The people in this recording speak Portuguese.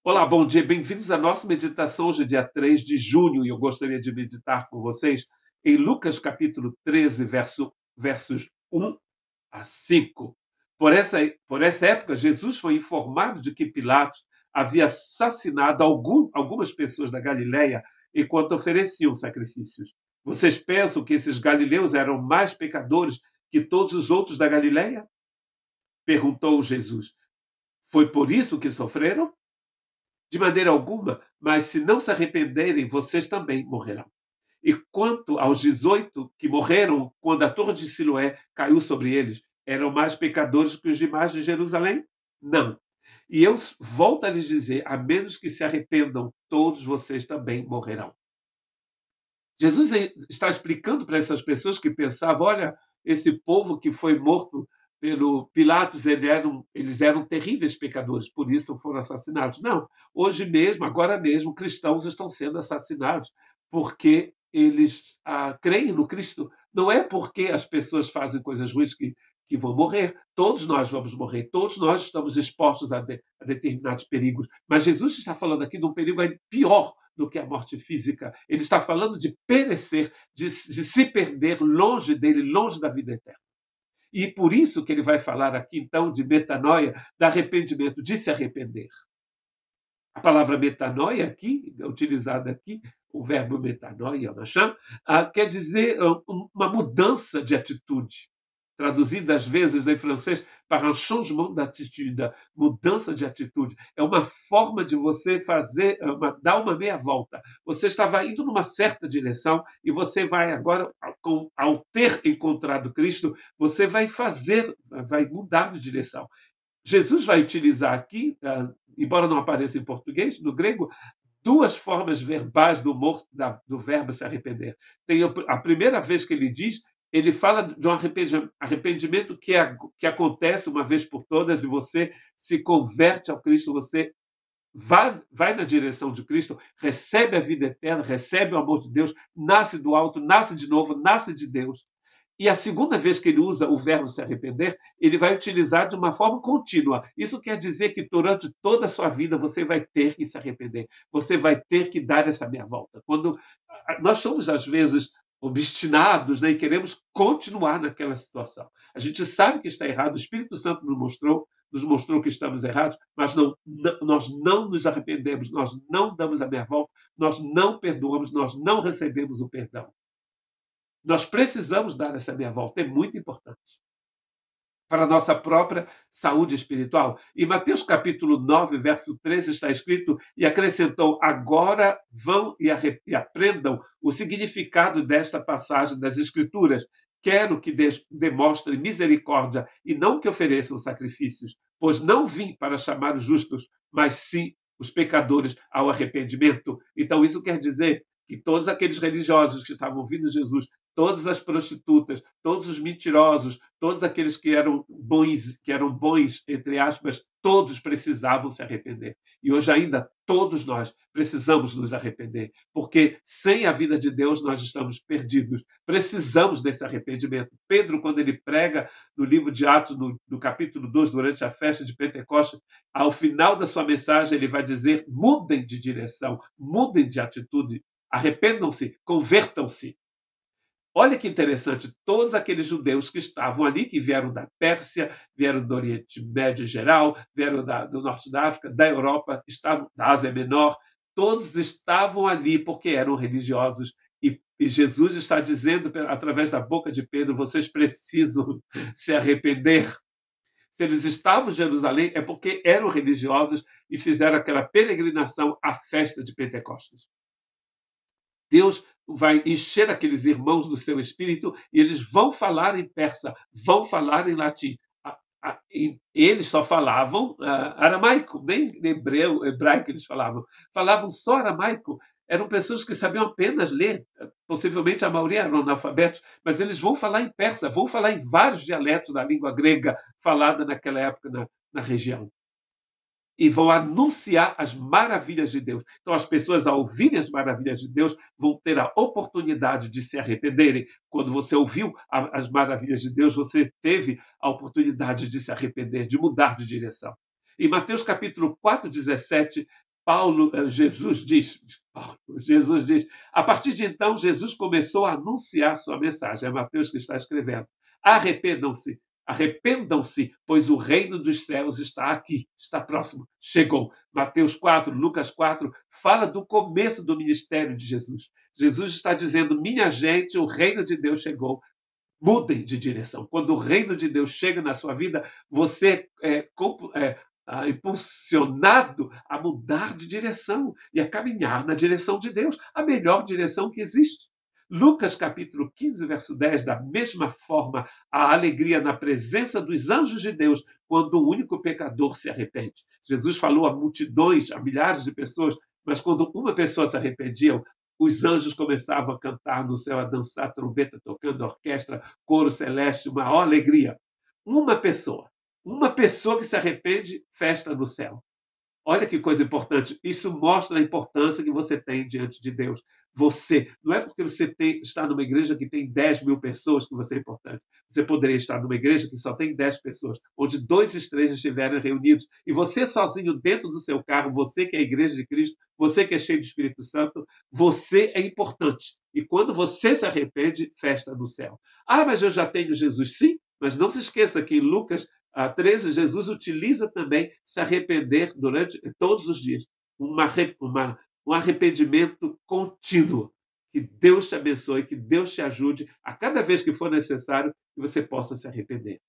Olá, bom dia, bem-vindos à nossa meditação hoje, dia 3 de junho, e eu gostaria de meditar com vocês em Lucas capítulo 13, versos 1 a 5. Por essa época, Jesus foi informado de que Pilatos havia assassinado algumas pessoas da Galileia enquanto ofereciam sacrifícios. Vocês pensam que esses galileus eram mais pecadores que todos os outros da Galileia? Perguntou Jesus. Foi por isso que sofreram? De maneira alguma, mas se não se arrependerem, vocês também morrerão. E quanto aos 18 que morreram quando a torre de Siloé caiu sobre eles, eram mais pecadores que os demais de Jerusalém? Não. E eu volto a lhes dizer, a menos que se arrependam, todos vocês também morrerão. Jesus está explicando para essas pessoas que pensavam, olha, esse povo que foi morto pelo Pilatos, eles eram terríveis pecadores, por isso foram assassinados. Não, hoje mesmo, agora mesmo, cristãos estão sendo assassinados porque eles creem no Cristo. Não é porque as pessoas fazem coisas ruins que vão morrer. Todos nós vamos morrer, todos nós estamos expostos a determinados perigos. Mas Jesus está falando aqui de um perigo pior do que a morte física. Ele está falando de perecer, de se perder longe dele, longe da vida eterna. E por isso que ele vai falar aqui, então, de metanoia, de arrependimento, de se arrepender. A palavra metanoia aqui, utilizada aqui, o verbo metanoia, quer dizer uma mudança de atitude. Traduzido às vezes em francês para un changement d'attitude, mudança de atitude. É uma forma de você dar uma meia volta. Você estava indo numa certa direção e você vai agora, ao ter encontrado Cristo, você vai mudar de direção. Jesus vai utilizar aqui, embora não apareça em português, no grego, duas formas verbais do verbo se arrepender. Tem a primeira vez que ele fala de um arrependimento que acontece uma vez por todas e você se converte ao Cristo, você vai na direção de Cristo, recebe a vida eterna, recebe o amor de Deus, nasce do alto, nasce de novo, nasce de Deus. E a segunda vez que ele usa o verbo se arrepender, ele vai utilizar de uma forma contínua. Isso quer dizer que durante toda a sua vida você vai ter que se arrepender. Você vai ter que dar essa meia volta. Quando nós somos, às vezes, obstinados, né, e queremos continuar naquela situação. A gente sabe que está errado, o Espírito Santo nos mostrou que estamos errados, mas nós não nos arrependemos, nós não damos a meia volta, nós não perdoamos, nós não recebemos o perdão. Nós precisamos dar essa meia volta, é muito importante para a nossa própria saúde espiritual. Em Mateus capítulo 9, verso 13, está escrito, e acrescentou, agora vão e aprendam o significado desta passagem das Escrituras. Quero que demonstrem misericórdia e não que ofereçam sacrifícios, pois não vim para chamar os justos, mas sim os pecadores ao arrependimento. Então, isso quer dizer que todos aqueles religiosos que estavam ouvindo Jesus, todas as prostitutas, todos os mentirosos, todos aqueles que eram bons, entre aspas, todos precisavam se arrepender. E hoje ainda todos nós precisamos nos arrepender, porque sem a vida de Deus nós estamos perdidos. Precisamos desse arrependimento. Pedro, quando ele prega no livro de Atos, no capítulo 2, durante a festa de Pentecostes, ao final da sua mensagem ele vai dizer, mudem de direção, mudem de atitude, arrependam-se, convertam-se. Olha que interessante, todos aqueles judeus que estavam ali, que vieram da Pérsia, vieram do Oriente Médio em geral, vieram do Norte da África, da Europa, estavam da Ásia Menor, todos estavam ali porque eram religiosos. E Jesus está dizendo, através da boca de Pedro, vocês precisam se arrepender. Se eles estavam em Jerusalém, é porque eram religiosos e fizeram aquela peregrinação à festa de Pentecostes. Deus vai encher aqueles irmãos do seu espírito e eles vão falar em persa, vão falar em latim. Eles só falavam aramaico, nem hebraico eles falavam. Falavam só aramaico. Eram pessoas que sabiam apenas ler, possivelmente a maioria eram analfabetos, mas eles vão falar em persa, vão falar em vários dialetos da língua grega falada naquela época na região. E vão anunciar as maravilhas de Deus. Então, as pessoas, ao ouvirem as maravilhas de Deus, vão ter a oportunidade de se arrependerem. Quando você ouviu as maravilhas de Deus, você teve a oportunidade de se arrepender, de mudar de direção. Em Mateus capítulo 4, 17, Jesus diz, a partir de então, Jesus começou a anunciar sua mensagem. É Mateus que está escrevendo. Arrependam-se, arrependam-se, pois o reino dos céus está aqui, está próximo, chegou. Mateus 4, Lucas 4, fala do começo do ministério de Jesus. Jesus está dizendo, minha gente, o reino de Deus chegou. Mudem de direção. Quando o reino de Deus chega na sua vida, você é impulsionado a mudar de direção e a caminhar na direção de Deus, a melhor direção que existe. Lucas capítulo 15, verso 10, da mesma forma, a alegria na presença dos anjos de Deus quando um único pecador se arrepende. Jesus falou a multidões, a milhares de pessoas, mas quando uma pessoa se arrependia, os anjos começavam a cantar no céu, a dançar, trombeta tocando, orquestra, coro celeste, uma alegria. Uma pessoa que se arrepende, festa no céu. Olha que coisa importante. Isso mostra a importância que você tem diante de Deus. Você, não é porque você está numa igreja que tem 10 mil pessoas que você é importante. Você poderia estar numa igreja que só tem 10 pessoas, onde 2 e 3 estiverem reunidos, e você sozinho dentro do seu carro, você que é a igreja de Cristo, você que é cheio do Espírito Santo, você é importante. E quando você se arrepende, festa no céu. Ah, mas eu já tenho Jesus. Sim, mas não se esqueça que em Lucas 13, Jesus utiliza também se arrepender durante todos os dias. Um arrependimento contínuo. Que Deus te abençoe, que Deus te ajude a cada vez que for necessário que você possa se arrepender.